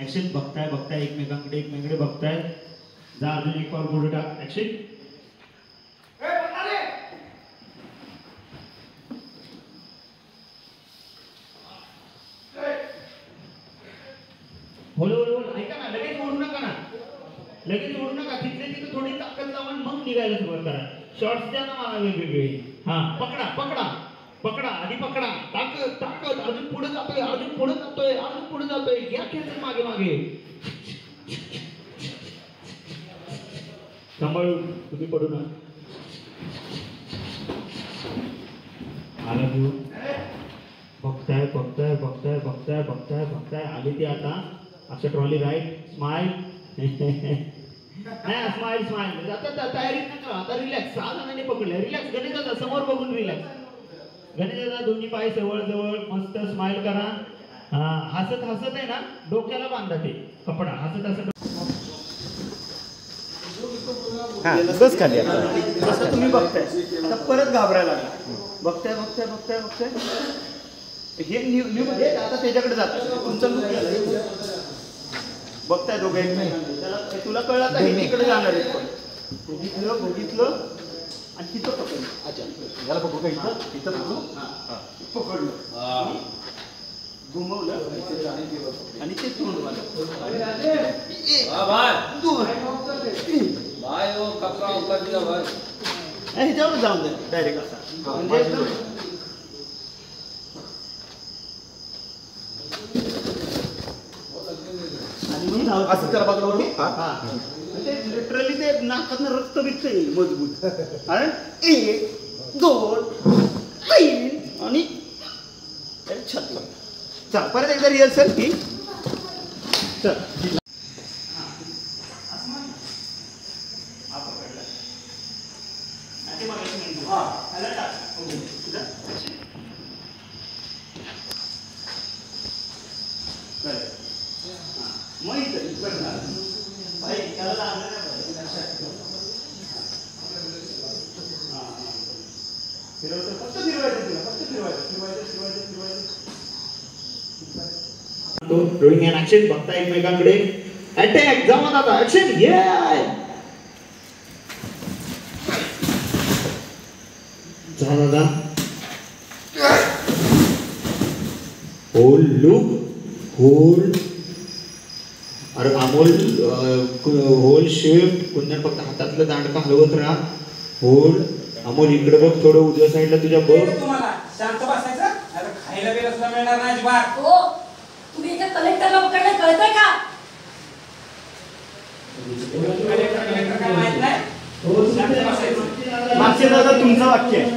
Action. बघताय बघताय एकमेकांकडे बघताय. जा अजून एक पाऊल पुढे टाक. ऍक्शन. बोल ऐका ना, लगेच ओढू नका ना, लगेच ओढू नका. तिथले तिथे थोडी ताकद लावा मग निघायला सुरुवात करा. शॉर्ट्स द्या ना मला वेगवेगळे. हा पकडा पकडा पकडा, आधी पकडा. ताकद ताकद. अजून पुढे जातोय, अजून पुढे जातोय, अजून पुढे जातोय. घ्या खेच मागे मागे. सांभाळून, तुम्ही पडू ना. आला तू. बघताय बघताय बघताय बघताय बघताय बघताय. आली ती आता. असं ट्रॉली राईट. स्माइल. नाही स्माइल स्माइल. आता तयारीत नका. आता रिलॅक्स. 6 जणांनी पकडले. रिलॅक्स. गणेश समोर बघून रिलॅक्स. गणेश दोन्ही पाय जवळ जवळ. मस्त स्माइल करा. हसत हसत आहे ना, डोक्याला बांधा ते कपडा. हसत हसत. बस खाली. आता तुम्ही बघताय. आता परत घाबरायला लागला. बघताय बघताय बघताय बघताय. हे न्यू मध्ये आता त्याच्याकडे जातं. तुमचं बघताय दोघे. तुला कळलं आता हे इकडे जाणार आहे. बघितलं बघितलं आणि तिथं पकडलं. अच्छा याला बघू का? इथं इथं बघू. पकडलं, घुमवलं आणि ते तोंड ह्याच्यावर जाऊन दे डायरेक्ट असा. म्हणजे असं त्याला बघलं ते लिटरली ते नाकातनं रक्त बिकत येईल मजबूत. आणि 1 2 3 आणि छाती. चल परत एकदा रिहर्सल की. चल रोलिंग ॲन ॲक्शन. बघता एकमेकांकडे. अटॅक. जाऊन आता ॲक्शन. जा दादा. Hold look hold. अरे अमोल होल्ड शिफ्ट. कुंदन फक्त हातातलं दांडका हलवत राहा. होल्ड. अमोल इकडे बघ थोडं उजव्या साईडला तुझ्या बघ. तुम्हाला शांत बसायचं. आता खायला वेळ सुद्धा मिळणार नाही अजिबात. हो तुम्ही एका कलेक्टरला पकडलं कळतंय का? कलेक्टर काय माहित नाही. शांत बसायचं. मागचे दादा तुमचं वाक्य आहे.